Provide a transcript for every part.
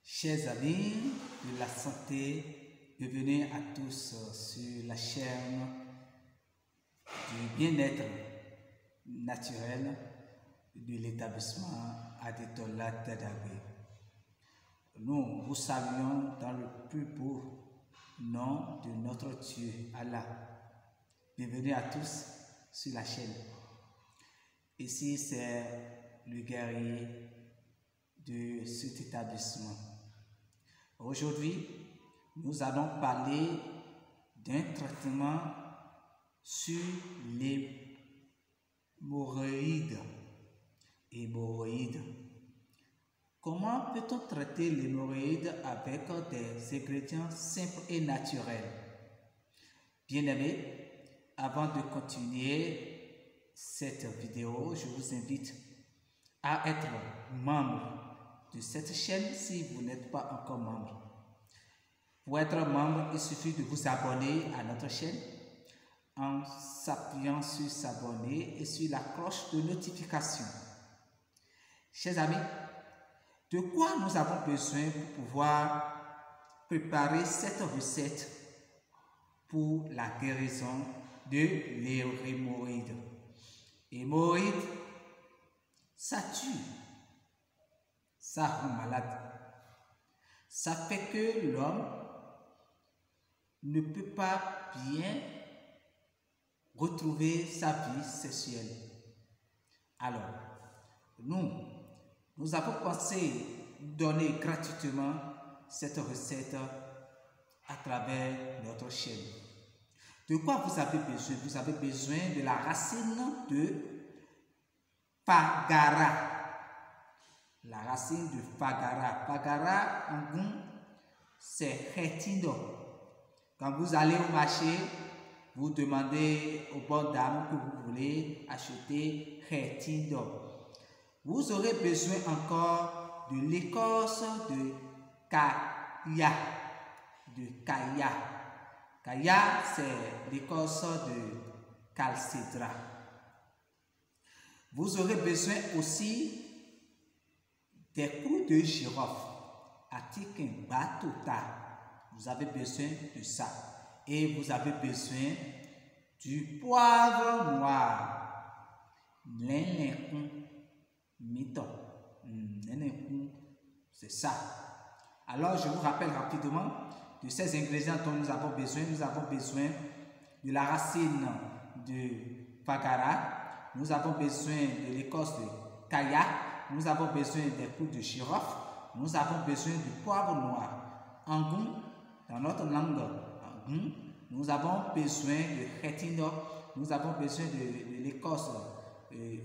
Chers amis de la santé, bienvenue à tous sur la chaîne du bien-être naturel de l'établissement Adetola Tadabé. Nous vous saluons dans le plus beau nom de notre Dieu, Allah. Bienvenue à tous sur la chaîne. Ici, c'est le guerrier de cet établissement. Aujourd'hui, nous allons parler d'un traitement sur les hémorroïdes. Comment peut-on traiter l'hémorroïde avec des ingrédients simples et naturels? Bien-aimés, avant de continuer cette vidéo, je vous invite à être membre de cette chaîne si vous n'êtes pas encore membre. Pour être membre, il suffit de vous abonner à notre chaîne en s'appuyant sur s'abonner et sur la cloche de notification. Chers amis, de quoi nous avons besoin pour pouvoir préparer cette recette pour la guérison de l'hémorroïde? Hémorroïde, ça tue. Ça rend malade. Ça fait que l'homme ne peut pas bien retrouver sa vie sexuelle. Alors, nous avons pensé donner gratuitement cette recette à travers notre chaîne. De quoi vous avez besoin? Vous avez besoin de la racine de Fagara. La racine de Fagara. Fagara, en goût, c'est Retindo. Quand vous allez au marché, vous demandez au bon dame que vous voulez acheter Retindo. Vous aurez besoin encore de l'écorce de Kaya. Kaya, c'est l'écorce de Calcedra. Vous aurez besoin aussi des clous de girofle, Atikin Batota. Vous avez besoin de ça. Et vous avez besoin du poivre noir. L'enlencon miton. C'est ça. Alors, je vous rappelle rapidement de ces ingrédients dont nous avons besoin. Nous avons besoin de la racine de Fagara. Nous avons besoin de l'écorce de Kaya. Nous avons besoin des clous de girofle. Nous avons besoin du poivre noir. En goût, dans notre langue, en goût, nous avons besoin de Retindo. Nous avons besoin de l'écorce.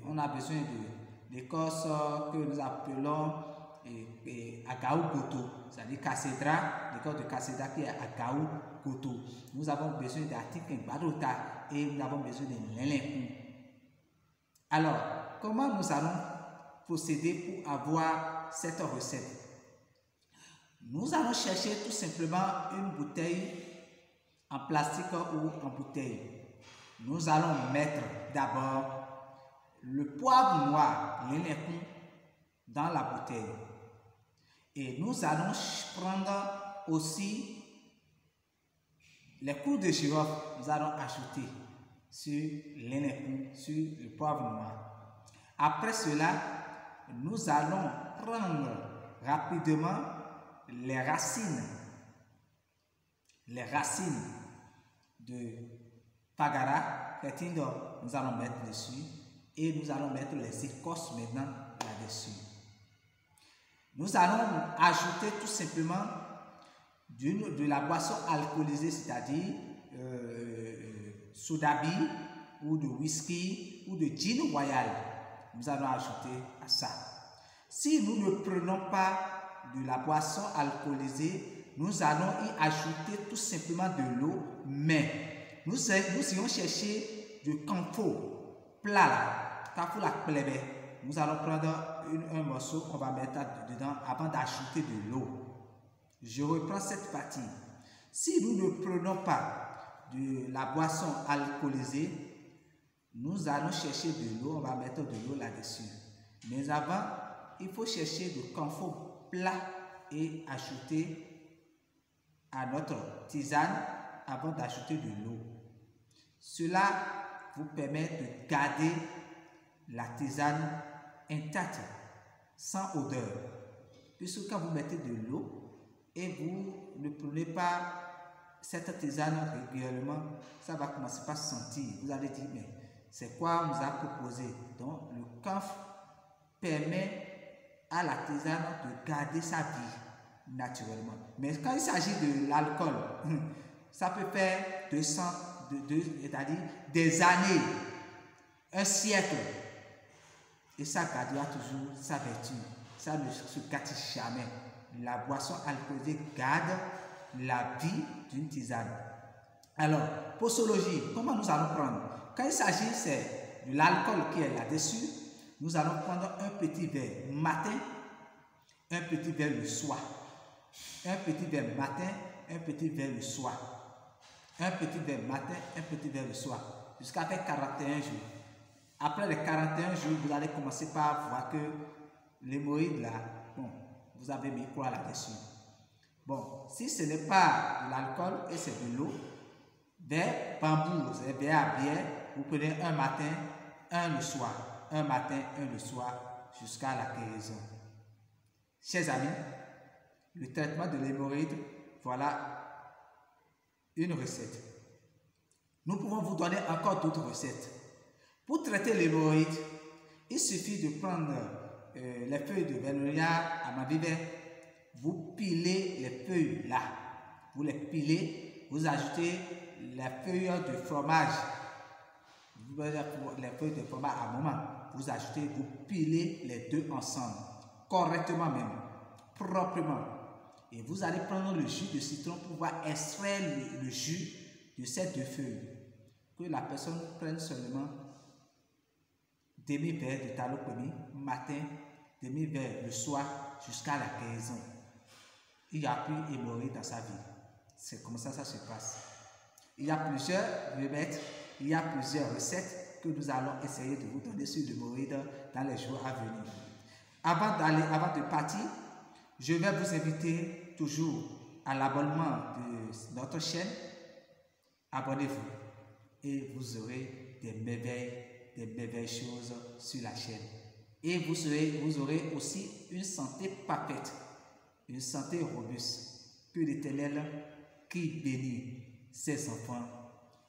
On a besoin de l'écorce que nous appelons Agaou Goto. C'est-à-dire Calcedra, l'écorce de Calcedra qui est Agaou Goto. Nous avons besoin d'Atikin Badota et nous avons besoin de l'enlencon. Alors, comment nous allons procéder pour avoir cette recette? Nous allons chercher tout simplement une bouteille en plastique ou en bouteille. Nous allons mettre d'abord le poivre noir, l'enlencon, dans la bouteille. Et nous allons prendre aussi les clous de girofle. Nous allons ajouter sur l'enlencon, sur le poivre noir. Après cela, nous allons prendre rapidement les racines de Fagara, Retindo, nous allons mettre dessus et nous allons mettre les écorces maintenant là-dessus. Nous allons ajouter tout simplement de la boisson alcoolisée, c'est-à-dire sodabi ou de whisky ou de gin royal. Nous allons ajouter à ça. Si nous ne prenons pas de la boisson alcoolisée, nous allons y ajouter tout simplement de l'eau, mais nous irons chercher du camphor plat là, camphor la plébé. Nous allons prendre un morceau qu'on va mettre dedans avant d'ajouter de l'eau. Je reprends cette partie. Si nous ne prenons pas de la boisson alcoolisée, nous allons chercher de l'eau, on va mettre de l'eau là-dessus. Mais avant, il faut chercher du camphor plat et ajouter à notre tisane avant d'ajouter de l'eau. Cela vous permet de garder la tisane intacte, sans odeur. Puisque quand vous mettez de l'eau et vous ne prenez pas cette tisane régulièrement, ça va commencer par sentir. Vous allez dire, mais c'est quoi on nous a proposé? Donc, le camphre permet à la tisane de garder sa vie naturellement. Mais quand il s'agit de l'alcool, ça peut faire c'est-à-dire des années, un siècle, et ça gardera toujours sa vertu. Ça ne se gâte jamais. La boisson alcoolisée garde la vie d'une tisane. Alors, posologie, comment nous allons prendre? Quand il s'agit de l'alcool qui est là-dessus, nous allons prendre un petit verre matin, un petit verre le soir. Un petit verre matin, un petit verre le soir. Un petit verre matin, un petit verre le soir. Jusqu'à faire 41 jours. Après les 41 jours, vous allez commencer par voir que l'hémorroïde là, bon, vous avez mis quoi là-dessus? Bon, si ce n'est pas de l'alcool et c'est de l'eau, verre bambou, c'est verre à bière, vous prenez un matin, un le soir. Un matin, un le soir, jusqu'à la guérison. Chers amis, le traitement de l'hémorroïde, voilà une recette. Nous pouvons vous donner encore d'autres recettes. Pour traiter l'hémorroïde, il suffit de prendre les feuilles de Vernonia à Mabiver, vous pilez les feuilles là, vous les pilez, vous ajoutez les feuilles de fromage, les feuilles de fromage à un moment, vous ajoutez, vous pilez les deux ensemble, correctement même, proprement, et vous allez prendre le jus de citron pour pouvoir extraire le jus de ces deux feuilles, que la personne prenne seulement demi-verre de tallow-premier matin, demi-verre le soir jusqu'à la guérison. Il n'y a plus hémorroïde dans sa vie. C'est comme ça se passe. Il y a plusieurs remèdes, il y a plusieurs recettes que nous allons essayer de vous donner sur l'hémorroïde dans les jours à venir. Avant de partir, je vais vous inviter toujours à l'abonnement de notre chaîne. Abonnez-vous et vous aurez des merveilles choses sur la chaîne. Et vous aurez aussi une santé parfaite, une santé robuste, que l'Éternel qui bénit ses enfants,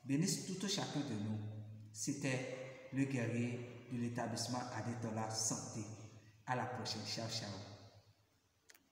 bénisse tout chacun de nous. C'était le guerrier de l'établissement Adetola Santé. À la prochaine. Ciao, ciao.